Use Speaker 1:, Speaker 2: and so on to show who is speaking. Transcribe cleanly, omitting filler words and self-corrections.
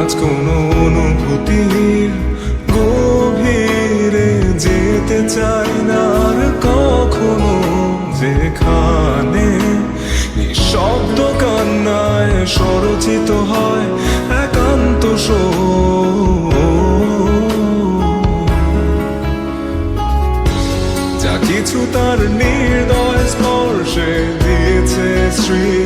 Speaker 1: আজ কোনো অনুভূতির গভীরে যেতে চাই না আর কখনো, যেখানে নিঃশব্দ কান্নায় স্বরচিত হয় একান্ত যা কিছু তার নির্দয় স্পর্শে দিয়েছে শ্রী